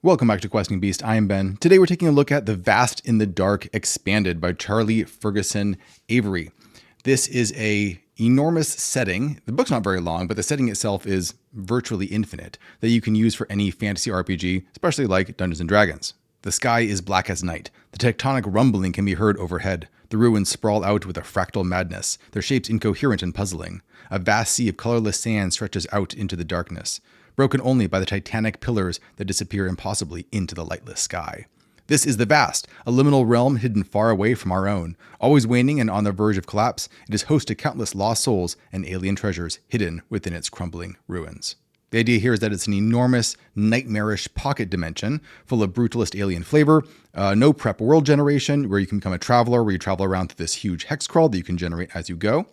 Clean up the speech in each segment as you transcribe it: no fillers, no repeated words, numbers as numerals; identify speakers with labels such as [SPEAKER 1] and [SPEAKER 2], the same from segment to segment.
[SPEAKER 1] Welcome back to Questing Beast. I am Ben. Today we're taking a look at The Vast in the Dark Expanded by Charlie Ferguson Avery. This is a enormous setting. The book's not very long, but the setting itself is virtually infinite that you can use for any fantasy RPG, especially like Dungeons & Dragons. The sky is black as night. The tectonic rumbling can be heard overhead. The ruins sprawl out with a fractal madness, their shapes incoherent and puzzling. A vast sea of colorless sand stretches out into the darkness, broken only by the titanic pillars that disappear impossibly into the lightless sky. This is the Vast, a liminal realm hidden far away from our own. Always waning and on the verge of collapse, it is host to countless lost souls and alien treasures hidden within its crumbling ruins. The idea here is that it's an enormous, nightmarish pocket dimension full of brutalist alien flavor, no prep world generation where you can become a traveler, where you travel around through this huge hex crawl that you can generate as you go.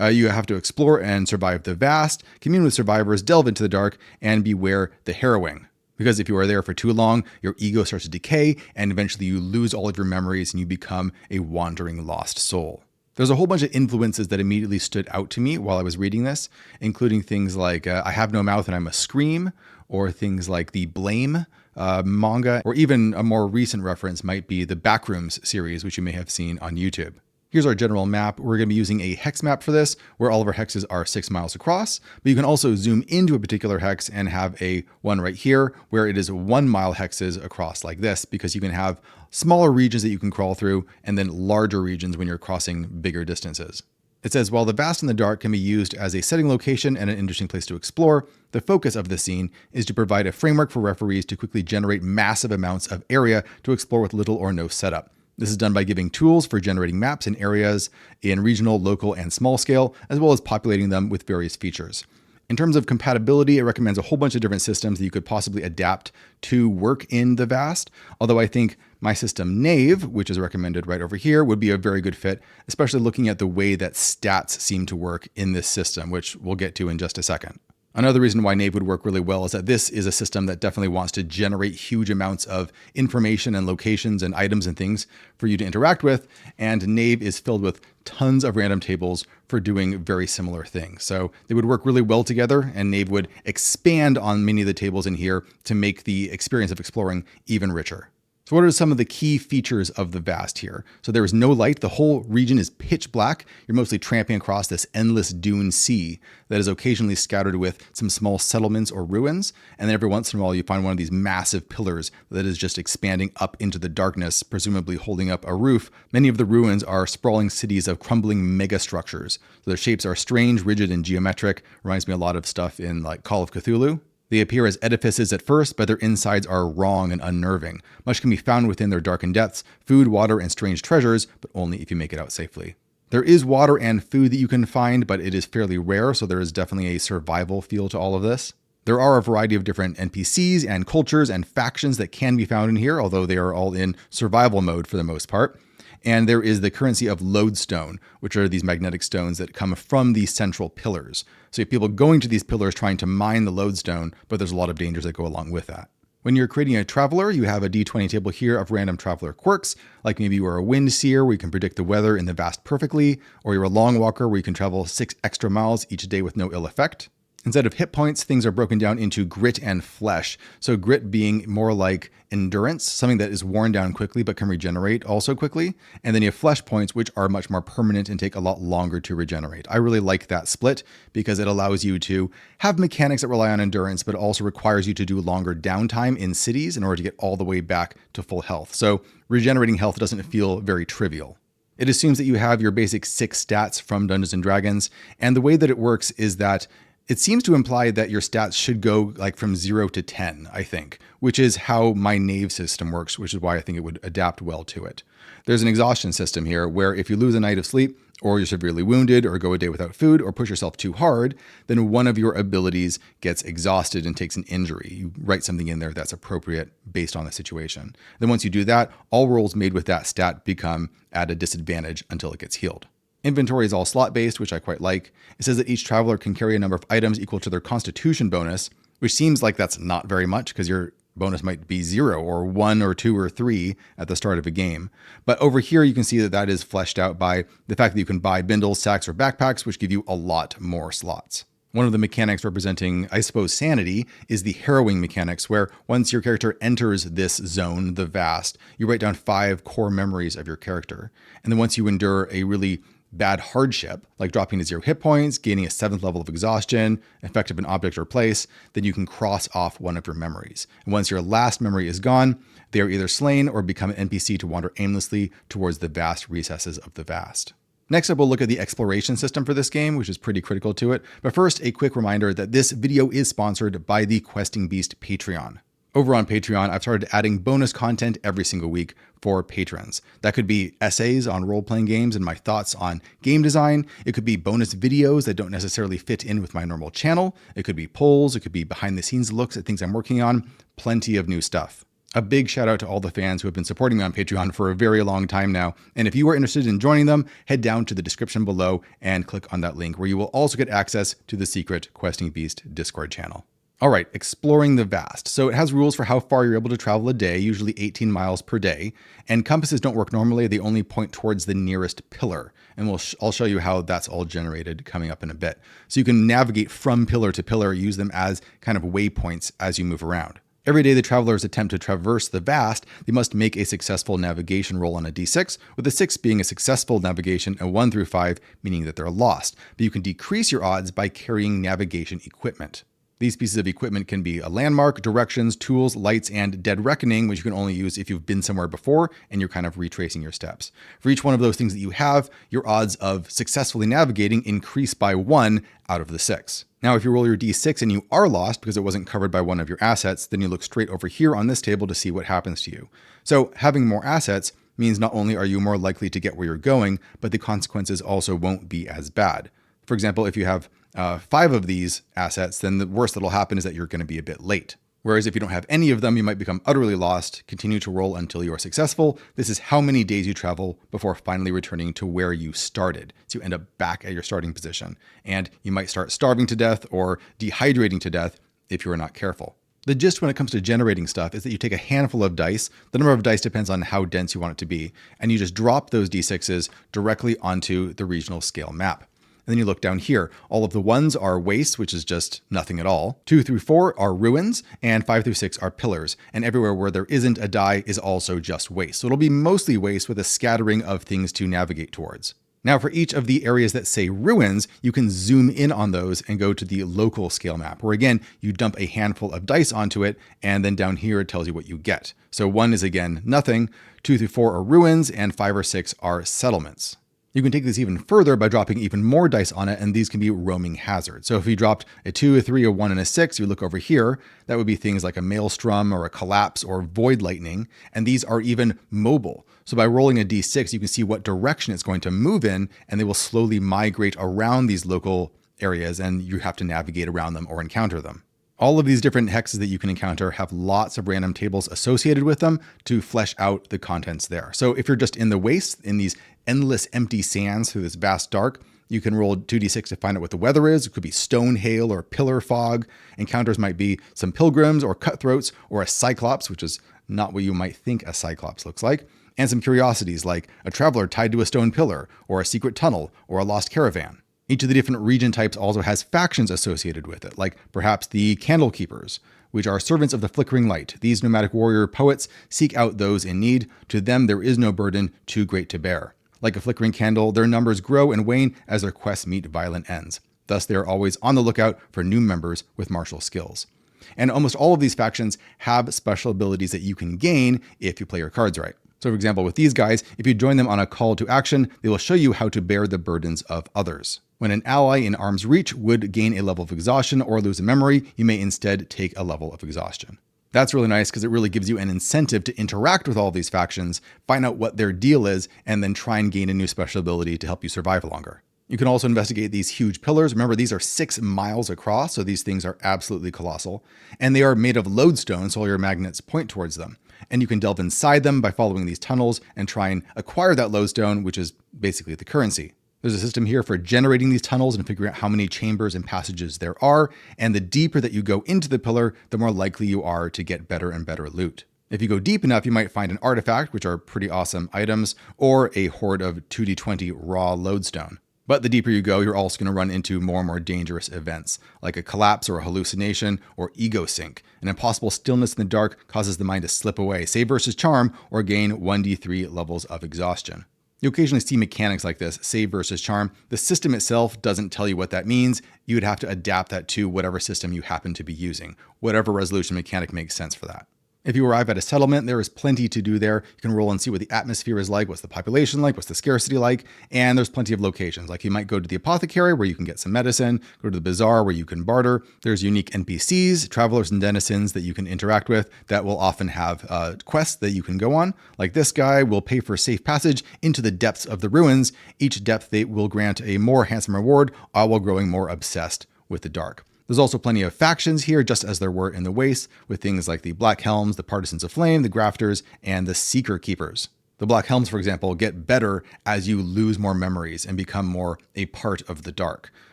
[SPEAKER 1] You have to explore and survive the Vast, commune with survivors, delve into the dark, and beware the Harrowing. Because if you are there for too long, your ego starts to decay, and eventually you lose all of your memories and you become a wandering lost soul. There's a whole bunch of influences that immediately stood out to me while I was reading this, including things like I have no mouth and I must scream, or things like the Blame manga, or even a more recent reference might be the Backrooms series, which you may have seen on YouTube. Here's our general map. We're going to be using a hex map for this, where all of our hexes are 6 miles across, but you can also zoom into a particular hex and have a one right here, where it is 1 mile hexes across like this, because you can have smaller regions that you can crawl through, and then larger regions when you're crossing bigger distances. It says, while the Vast in the Dark can be used as a setting location and an interesting place to explore, the focus of the scene is to provide a framework for referees to quickly generate massive amounts of area to explore with little or no setup. This is done by giving tools for generating maps and areas in regional, local, and small scale, as well as populating them with various features. In terms of compatibility, it recommends a whole bunch of different systems that you could possibly adapt to work in the Vast, although I think my system Knave, which is recommended right over here, would be a very good fit, especially looking at the way that stats seem to work in this system, which we'll get to in just a second. Another reason why Knave would work really well is that this is a system that definitely wants to generate huge amounts of information and locations and items and things for you to interact with, and Knave is filled with tons of random tables for doing very similar things. So they would work really well together, and Knave would expand on many of the tables in here to make the experience of exploring even richer. So what are some of the key features of the Vast here? So there is no light. The whole region is pitch black. You're mostly tramping across this endless dune sea that is occasionally scattered with some small settlements or ruins. And then every once in a while, you find one of these massive pillars that is just expanding up into the darkness, presumably holding up a roof. Many of the ruins are sprawling cities of crumbling megastructures. So their shapes are strange, rigid, and geometric. Reminds me a lot of stuff in like Call of Cthulhu. They appear as edifices at first, but their insides are wrong and unnerving. Much can be found within their darkened depths, food, water, and strange treasures, but only if you make it out safely. There is water and food that you can find, but it is fairly rare, so there is definitely a survival feel to all of this. There are a variety of different NPCs and cultures and factions that can be found in here, although they are all in survival mode for the most part. And there is the currency of lodestone, which are these magnetic stones that come from these central pillars. So you have people going to these pillars trying to mine the lodestone, but there's a lot of dangers that go along with that. When you're creating a traveler, you have a D20 table here of random traveler quirks, like maybe you are a wind seer where you can predict the weather in the Vast perfectly, or you're a long walker where you can travel 6 extra miles each day with no ill effect. Instead of hit points, things are broken down into grit and flesh. So grit being more like endurance, something that is worn down quickly but can regenerate also quickly. And then you have flesh points, which are much more permanent and take a lot longer to regenerate. I really like that split because it allows you to have mechanics that rely on endurance, but also requires you to do longer downtime in cities in order to get all the way back to full health. So regenerating health doesn't feel very trivial. It assumes that you have your basic 6 stats from Dungeons & Dragons. And the way that it works is that it seems to imply that your stats should go like from 0 to 10, I think, which is how my Knave system works, which is why I think it would adapt well to it. There's an exhaustion system here where if you lose a night of sleep, or you're severely wounded, or go a day without food, or push yourself too hard, then one of your abilities gets exhausted and takes an injury. You write something in there that's appropriate based on the situation. Then once you do that, all rolls made with that stat become at a disadvantage until it gets healed. Inventory is all slot-based, which I quite like. It says that each traveler can carry a number of items equal to their constitution bonus, which seems like that's not very much because your bonus might be 0 or 1 or 2 or 3 at the start of a game. But over here, you can see that that is fleshed out by the fact that you can buy bindles, sacks, or backpacks, which give you a lot more slots. One of the mechanics representing, I suppose, sanity is the Harrowing mechanics, where once your character enters this zone, the vast, you write down 5 core memories of your character. And then once you endure a really bad hardship, like dropping to 0 hit points, gaining a 7th level of exhaustion, effect of an object or place, then you can cross off one of your memories. And once your last memory is gone, they are either slain or become an NPC to wander aimlessly towards the vast recesses of the vast. Next up, we'll look at the exploration system for this game, which is pretty critical to it. But first, a quick reminder that this video is sponsored by the Questing Beast Patreon. Over on Patreon, I've started adding bonus content every single week for patrons. That could be essays on role-playing games and my thoughts on game design. It could be bonus videos that don't necessarily fit in with my normal channel. It could be polls. It could be behind-the-scenes looks at things I'm working on. Plenty of new stuff. A big shout out to all the fans who have been supporting me on Patreon for a very long time now. And if you are interested in joining them, head down to the description below and click on that link, where you will also get access to the secret Questing Beast Discord channel. All right, exploring the vast. So it has rules for how far you're able to travel a day, usually 18 miles per day. And compasses don't work normally. They only point towards the nearest pillar. And I'll show you how that's all generated coming up in a bit. So you can navigate from pillar to pillar, use them as kind of waypoints as you move around. Every day the travelers attempt to traverse the vast, they must make a successful navigation roll on a d6, with a 6 being a successful navigation and 1 through 5 meaning that they're lost. But you can decrease your odds by carrying navigation equipment. These pieces of equipment can be a landmark, directions, tools, lights, and Dead Reckoning, which you can only use if you've been somewhere before and you're kind of retracing your steps. For each one of those things that you have, your odds of successfully navigating increase by 1 out of the 6. Now, if you roll your d6 and you are lost because it wasn't covered by one of your assets, then you look straight over here on this table to see what happens to you. So having more assets means not only are you more likely to get where you're going, but the consequences also won't be as bad. For example, if you have 5 of these assets, then the worst that'll happen is that you're going to be a bit late. Whereas if you don't have any of them, you might become utterly lost, continue to roll until you are successful. This is how many days you travel before finally returning to where you started. So you end up back at your starting position. And you might start starving to death or dehydrating to death if you are not careful. The gist when it comes to generating stuff is that you take a handful of dice. The number of dice depends on how dense you want it to be. And you just drop those d6s directly onto the regional scale map. And then you look down here. All of the 1s are waste, which is just nothing at all. 2 through 4 are ruins, and 5 through 6 are pillars. And everywhere where there isn't a die is also just waste. So it'll be mostly waste with a scattering of things to navigate towards. Now, for each of the areas that say ruins, you can zoom in on those and go to the local scale map, where again, you dump a handful of dice onto it, and then down here it tells you what you get. So 1 is again nothing, 2 through 4 are ruins, and 5 or 6 are settlements. You can take this even further by dropping even more dice on it, and these can be roaming hazards. So if you dropped a 2, a 3, a 1, and a 6, you look over here, that would be things like a maelstrom or a collapse or void lightning, and these are even mobile. So by rolling a d6, you can see what direction it's going to move in, and they will slowly migrate around these local areas, and you have to navigate around them or encounter them. All of these different hexes that you can encounter have lots of random tables associated with them to flesh out the contents there. So if you're just in the waste, in these endless empty sands through this vast dark, you can roll 2d6 to find out what the weather is. It could be stone hail or pillar fog. Encounters might be some pilgrims or cutthroats or a cyclops, which is not what you might think a cyclops looks like, and some curiosities like a traveler tied to a stone pillar or a secret tunnel or a lost caravan. Each of the different region types also has factions associated with it, like perhaps the Candle Keepers, which are servants of the flickering light. These nomadic warrior poets seek out those in need. To them, there is no burden too great to bear. Like a flickering candle, their numbers grow and wane as their quests meet violent ends. Thus, they are always on the lookout for new members with martial skills. And almost all of these factions have special abilities that you can gain if you play your cards right. So for example, with these guys, if you join them on a call to action, they will show you how to bear the burdens of others. When an ally in arm's reach would gain a level of exhaustion or lose a memory, you may instead take a level of exhaustion. That's really nice because it really gives you an incentive to interact with all these factions, find out what their deal is, and then try and gain a new special ability to help you survive longer. You can also investigate these huge pillars. Remember, these are 6 miles across, so these things are absolutely colossal. And they are made of lodestone, so all your magnets point towards them. And you can delve inside them by following these tunnels and try and acquire that lodestone, which is basically the currency. There's a system here for generating these tunnels and figuring out how many chambers and passages there are. And the deeper that you go into the pillar, the more likely you are to get better and better loot. If you go deep enough, you might find an artifact, which are pretty awesome items, or a hoard of 2d20 raw lodestone. But the deeper you go, you're also going to run into more and more dangerous events, like a collapse or a hallucination or ego sink. An impossible stillness in the dark causes the mind to slip away, save versus charm, or gain 1d3 levels of exhaustion. You occasionally see mechanics like this, save versus charm. The system itself doesn't tell you what that means. You would have to adapt that to whatever system you happen to be using. Whatever resolution mechanic makes sense for that. If you arrive at a settlement, there is plenty to do there. You can roll and see what the atmosphere is like, what's the population like, what's the scarcity like, and there's plenty of locations. Like you might go to the apothecary where you can get some medicine, go to the bazaar where you can barter. There's unique NPCs, travelers and denizens that you can interact with that will often have quests that you can go on. Like this guy will pay for safe passage into the depths of the ruins. Each depth they will grant a more handsome reward, all while growing more obsessed with the dark. There's also plenty of factions here, just as there were in the Waste, with things like the Black Helms, the Partisans of Flame, the Grafters, and the Seeker Keepers. The Black Helms, for example, get better as you lose more memories and become more a part of the dark.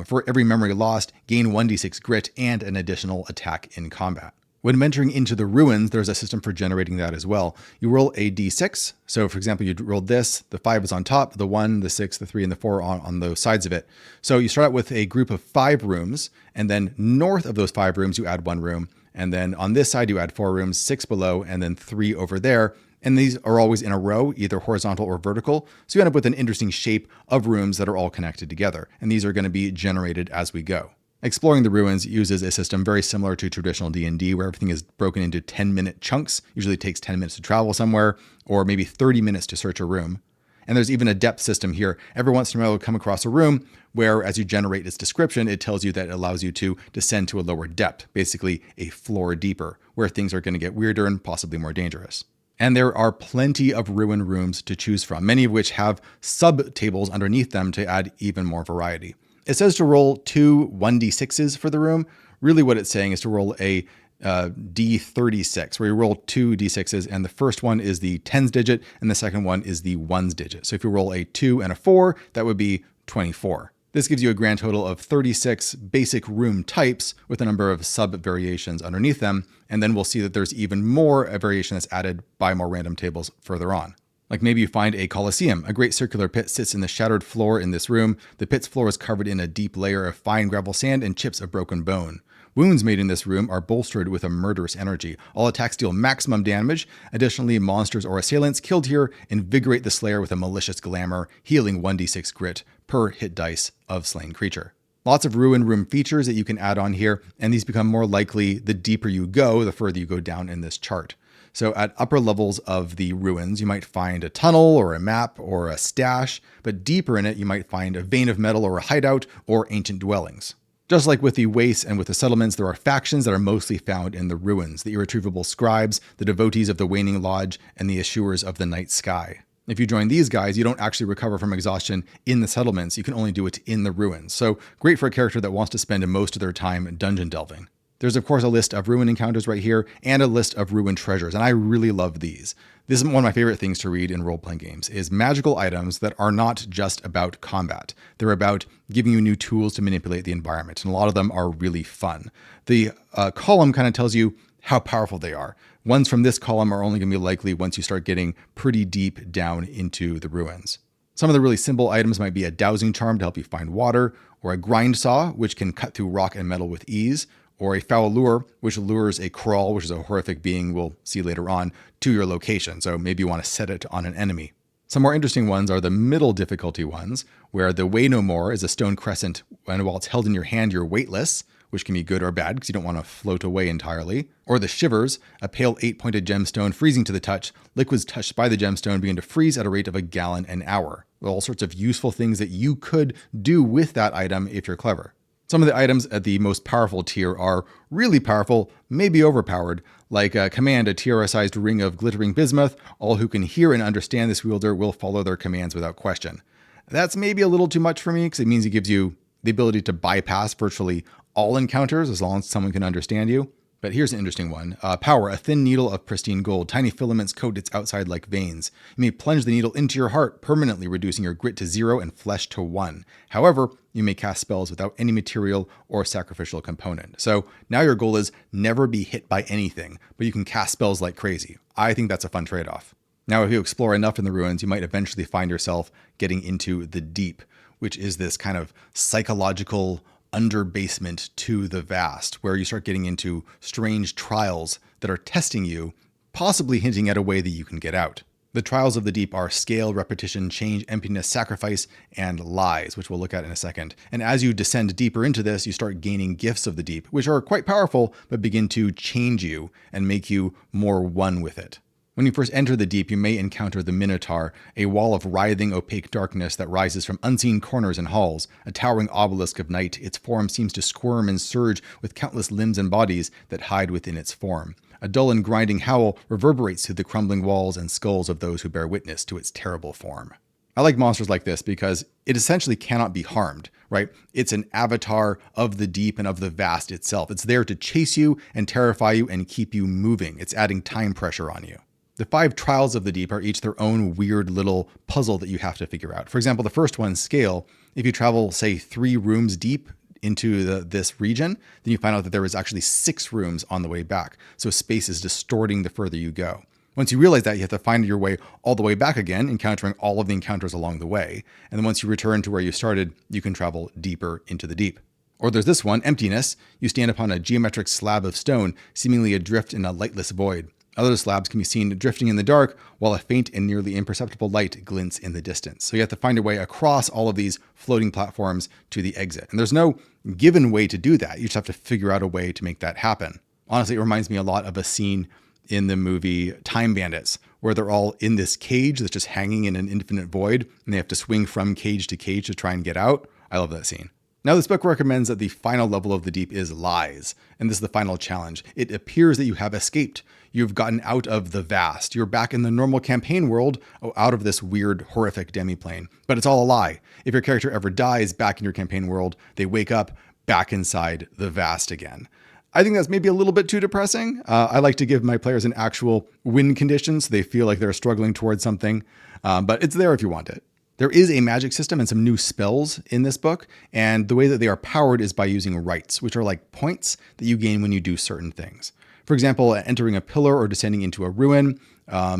[SPEAKER 1] For every memory lost, gain 1d6 grit and an additional attack in combat. When venturing into the ruins, there's a system for generating that as well. You roll a d6. So for example, you rolled this, the 5 is on top, the 1, the 6, the 3, and the 4 on the sides of it. So you start out with a group of 5 rooms, and then north of those 5 rooms, you add 1 room. And then on this side, you add 4 rooms, 6 below, and then 3 over there. And these are always in a row, either horizontal or vertical. So you end up with an interesting shape of rooms that are all connected together. And these are going to be generated as we go. Exploring the ruins uses a system very similar to traditional D&D, where everything is broken into 10-minute chunks. Usually it takes 10 minutes to travel somewhere, or maybe 30 minutes to search a room. And there's even a depth system here. Every once in a while you'll come across a room where, as you generate its description, it tells you that it allows you to descend to a lower depth, basically a floor deeper, where things are going to get weirder and possibly more dangerous. And there are plenty of ruin rooms to choose from, many of which have sub-tables underneath them to add even more variety. It says to roll 2 1d6s for the room. Really what it's saying is to roll a d36, where you roll 2 d6s, and the first one is the tens digit, and the second one is the ones digit. So if you roll a 2 and a 4, that would be 24. This gives you a grand total of 36 basic room types with a number of sub-variations underneath them, and then we'll see that there's even more variation that's added by more random tables further on. Like maybe you find a coliseum. A great circular pit sits in the shattered floor in this room. The pit's floor is covered in a deep layer of fine gravel sand and chips of broken bone. Wounds made in this room are bolstered with a murderous energy. All attacks deal maximum damage. Additionally, monsters or assailants killed here invigorate the slayer with a malicious glamour, healing 1d6 grit per hit dice of slain creature. Lots of ruin room features that you can add on here, and these become more likely the deeper you go, the further you go down in this chart. So at upper levels of the ruins, you might find a tunnel or a map or a stash, but deeper in it, you might find a vein of metal or a hideout or ancient dwellings. Just like with the wastes and with the settlements, there are factions that are mostly found in the ruins: the irretrievable scribes, the devotees of the waning lodge, and the eschewers of the night sky. If you join these guys, you don't actually recover from exhaustion in the settlements. You can only do it in the ruins. So great for a character that wants to spend most of their time dungeon delving. There's of course a list of ruin encounters right here and a list of ruin treasures, and I really love these. This is one of my favorite things to read in role-playing games, is magical items that are not just about combat. They're about giving you new tools to manipulate the environment, and a lot of them are really fun. The column kind of tells you how powerful they are. Ones from this column are only going to be likely once you start getting pretty deep down into the ruins. Some of the really simple items might be a dowsing charm to help you find water, or a grind saw, which can cut through rock and metal with ease, or a foul lure, which lures a crawl, which is a horrific being we'll see later on, to your location. So maybe you want to set it on an enemy. Some more interesting ones are the middle difficulty ones, where the Weigh No More is a stone crescent, and while it's held in your hand, you're weightless, which can be good or bad because you don't want to float away entirely. Or the Shivers, a pale 8-pointed gemstone freezing to the touch. Liquids touched by the gemstone begin to freeze at a rate of a gallon an hour. All sorts of useful things that you could do with that item if you're clever. Some of the items at the most powerful tier are really powerful, maybe overpowered, like Command, a tiara-sized ring of glittering bismuth. All who can hear and understand this wielder will follow their commands without question. That's maybe a little too much for me because it means it gives you the ability to bypass virtually all encounters as long as someone can understand you. But here's an interesting one. Power, a thin needle of pristine gold. Tiny filaments coat its outside like veins. You may plunge the needle into your heart, permanently reducing your grit to 0 and flesh to 1. However, you may cast spells without any material or sacrificial component. So now your goal is never be hit by anything, but you can cast spells like crazy. I think that's a fun trade-off. Now, if you explore enough in the ruins, you might eventually find yourself getting into the deep, which is this kind of psychological underbasement to the vast, where you start getting into strange trials that are testing you, possibly hinting at a way that you can get out. The trials of the deep are scale, repetition, change, emptiness, sacrifice, and lies, which we'll look at in a second. And as you descend deeper into this, you start gaining gifts of the deep, which are quite powerful, but begin to change you and make you more one with it. When you first enter the deep, you may encounter the Minotaur, a wall of writhing, opaque darkness that rises from unseen corners and halls, a towering obelisk of night. Its form seems to squirm and surge with countless limbs and bodies that hide within its form. A dull and grinding howl reverberates through the crumbling walls and skulls of those who bear witness to its terrible form. I like monsters like this because it essentially cannot be harmed, right? It's an avatar of the deep and of the vast itself. It's there to chase you and terrify you and keep you moving. It's adding time pressure on you. The 5 trials of the deep are each their own weird little puzzle that you have to figure out. For example, the first one, scale. If you travel, say, 3 rooms deep into this region, then you find out that there is actually 6 rooms on the way back. So space is distorting the further you go. Once you realize that, you have to find your way all the way back again, encountering all of the encounters along the way. And then once you return to where you started, you can travel deeper into the deep. Or there's this one, emptiness. You stand upon a geometric slab of stone, seemingly adrift in a lightless void. Other slabs can be seen drifting in the dark, while a faint and nearly imperceptible light glints in the distance. So you have to find your way across all of these floating platforms to the exit. And there's no given way to do that. You just have to figure out a way to make that happen. Honestly, it reminds me a lot of a scene in the movie Time Bandits, where they're all in this cage that's just hanging in an infinite void, and they have to swing from cage to cage to try and get out. I love that scene. Now, this book recommends that the final level of the deep is lies, and this is the final challenge. It appears that you have escaped. You've gotten out of the vast. You're back in the normal campaign world, out of this weird, horrific demiplane. But it's all a lie. If your character ever dies back in your campaign world, they wake up back inside the vast again. I think that's maybe a little bit too depressing. I like to give my players an actual win condition so they feel like they're struggling towards something, but it's there if you want it. There is a magic system and some new spells in this book, and the way that they are powered is by using rites, which are like points that you gain when you do certain things. For example, entering a pillar or descending into a ruin,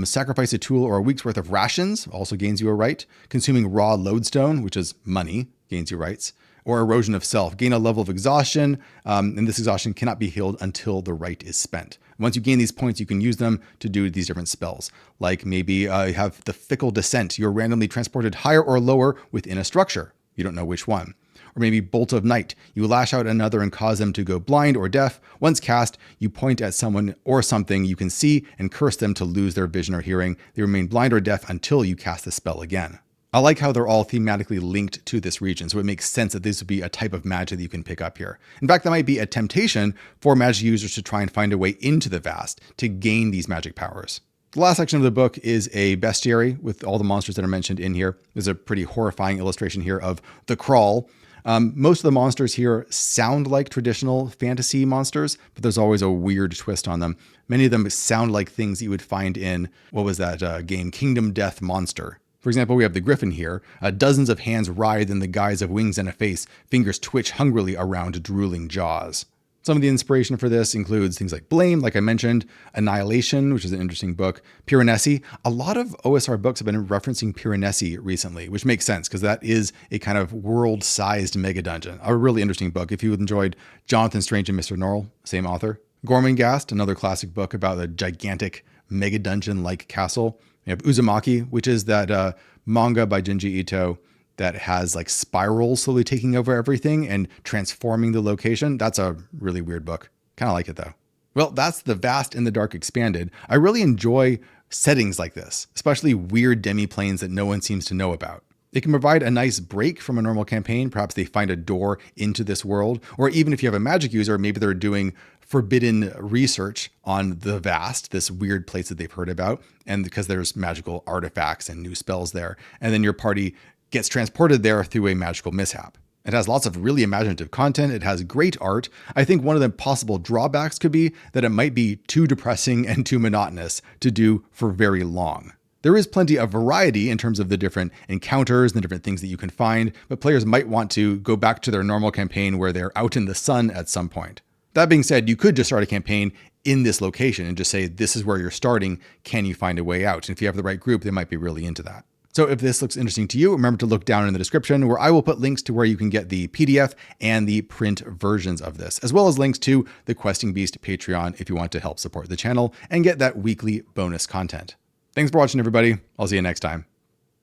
[SPEAKER 1] sacrifice a tool or a week's worth of rations also gains you a right. Consuming raw lodestone, which is money, gains you rights. Or erosion of self, gain a level of exhaustion, and this exhaustion cannot be healed until the right is spent. Once you gain these points, you can use them to do these different spells. Like maybe you have the fikle descent. You're randomly transported higher or lower within a structure. You don't know which one. Or maybe bolt of night. You lash out at another and cause them to go blind or deaf. Once cast, you point at someone or something you can see and curse them to lose their vision or hearing. They remain blind or deaf until you cast the spell again. I like how they're all thematically linked to this region, so it makes sense that this would be a type of magic that you can pick up here. In fact, that might be a temptation for magic users to try and find a way into the vast to gain these magic powers. The last section of the book is a bestiary with all the monsters that are mentioned in here. There's a pretty horrifying illustration here of the crawl. Most of the monsters here sound like traditional fantasy monsters, but there's always a weird twist on them. Many of them sound like things you would find in, what was that game, Kingdom Death Monster. For example, we have the griffin here. Dozens of hands writhe in the guise of wings and a face. Fingers twitch hungrily around drooling jaws. Some of the inspiration for this includes things like Blame, like I mentioned, Annihilation, which is an interesting book, Piranesi. A lot of OSR books have been referencing Piranesi recently, which makes sense because that is a kind of world-sized mega dungeon. A really interesting book. If you enjoyed Jonathan Strange and Mr. Norrell, same author. Gormenghast, another classic book about a gigantic mega dungeon-like castle. We have Uzumaki, which is that manga by Junji Ito that has like spirals slowly taking over everything and transforming the location. That's a really weird book. Kind of like it though. Well, that's The Vast in the Dark Expanded. I really enjoy settings like this, especially weird demiplanes that no one seems to know about. It can provide a nice break from a normal campaign. Perhaps they find a door into this world, or even if you have a magic user, maybe they're doing forbidden research on the vast, this weird place that they've heard about, and because there's magical artifacts and new spells there, and then your party gets transported there through a magical mishap. It has lots of really imaginative content. It has great art. I think one of the possible drawbacks could be that it might be too depressing and too monotonous to do for very long. There is plenty of variety in terms of the different encounters and the different things that you can find, but players might want to go back to their normal campaign where they're out in the sun at some point. That being said, you could just start a campaign in this location and just say, this is where you're starting. Can you find a way out? And if you have the right group, they might be really into that. So if this looks interesting to you, remember to look down in the description where I will put links to where you can get the PDF and the print versions of this, as well as links to the Questing Beast Patreon if you want to help support the channel and get that weekly bonus content. Thanks for watching, everybody. I'll see you next time.